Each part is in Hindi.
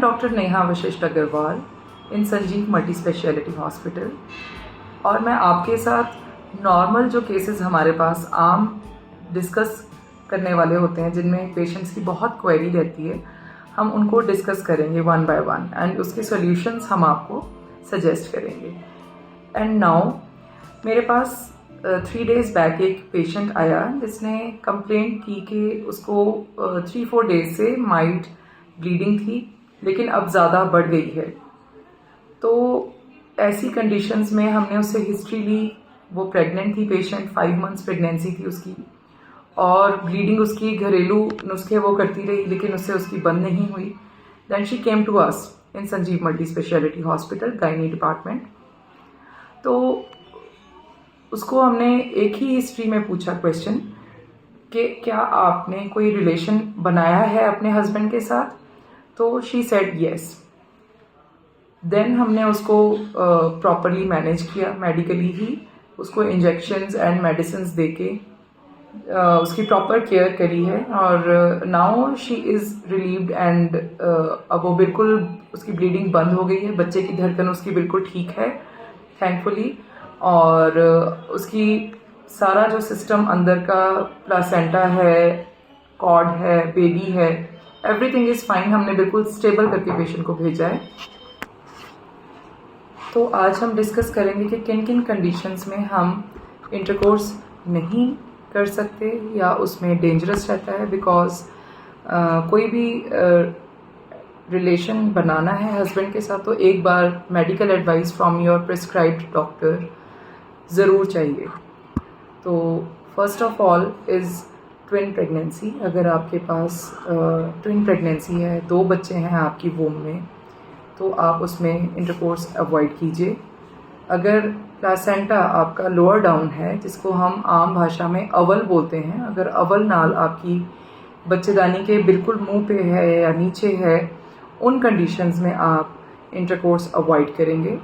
डॉक्टर नेहा वशिष्ठ अग्रवाल इन संजीव मल्टी स्पेशलिटी हॉस्पिटल, और मैं आपके साथ नॉर्मल जो केसेस हमारे पास आम डिस्कस करने वाले होते हैं, जिनमें पेशेंट्स की बहुत क्वेरी रहती है, हम उनको डिस्कस करेंगे वन बाय वन एंड उसके सॉल्यूशंस हम आपको सजेस्ट करेंगे। एंड नाउ मेरे पास 3 days बैक एक पेशेंट आया जिसने कंप्लेंट की कि उसको 3-4 days से माइल्ड ब्लीडिंग थी, लेकिन अब ज़्यादा बढ़ गई है। तो ऐसी कंडीशंस में हमने उससे हिस्ट्री ली। वो प्रेग्नेंट थी पेशेंट, 5 months प्रेगनेंसी थी उसकी, और ब्लीडिंग उसकी घरेलू नुस्खे वो करती रही, लेकिन उससे उसकी बंद नहीं हुई। Then she came to us in Sanjeev multi speciality hospital, gynae department. तो उसको हमने एक ही हिस्ट्री में पूछा क्वेश्चन कि क्या आपने कोई रिलेशन बनाया है अपने हस्बैंड के साथ, तो शी सेड येस। देन हमने उसको प्रॉपरली मैनेज किया, मेडिकली ही उसको इंजेक्शंस एंड मेडिसिन्स देके उसकी प्रॉपर केयर करी है, और now she is relieved and अब वो बिल्कुल उसकी ब्लीडिंग बंद हो गई है। बच्चे की धड़कन उसकी बिल्कुल ठीक है थैंकफुली, और उसकी सारा जो सिस्टम अंदर का प्लासेंटा है, कॉर्ड है, बेबी है, एवरीथिंग इज़ फाइन। हमने बिल्कुल स्टेबल करके पेशेंट को भेजा है। तो आज हम डिस्कस करेंगे कि किन किन कंडीशंस में हम इंटरकोर्स नहीं कर सकते या उसमें डेंजरस रहता है, बिकॉज कोई भी रिलेशन बनाना है हस्बैंड के साथ तो एक बार medical advice from your prescribed doctor ज़रूर चाहिए। तो first of all is twin pregnancy. अगर आपके पास ट्विन प्रेगनेंसी है, 2 बच्चे हैं आपकी वोम में, तो आप उसमें इंटरकोर्स अवॉइड कीजिए। अगर प्लासेंटा आपका लोअर डाउन है, जिसको हम आम भाषा में अवल बोलते हैं, अगर अवल नाल आपकी बच्चेदानी के बिल्कुल मुंह पे है या नीचे है, उन कंडीशंस में आप इंटरकोर्स अवॉइड करेंगे।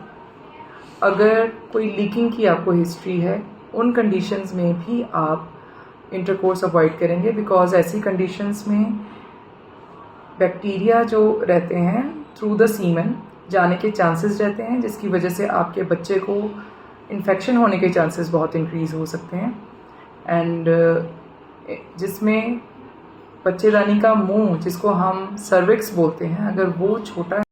अगर कोई लीकिंग की आपको हिस्ट्री है, उन कंडीशंस में भी आप इंटरकोर्स अवॉइड करेंगे, बिकॉज ऐसी कंडीशंस में बैक्टीरिया जो रहते हैं थ्रू द सीमन जाने के चांसेस रहते हैं, जिसकी वजह से आपके बच्चे को इन्फेक्शन होने के चांसेस बहुत इंक्रीज़ हो सकते हैं। एंड जिसमें बच्चेदानी का मुंह, जिसको हम सर्विक्स बोलते हैं, अगर वो छोटा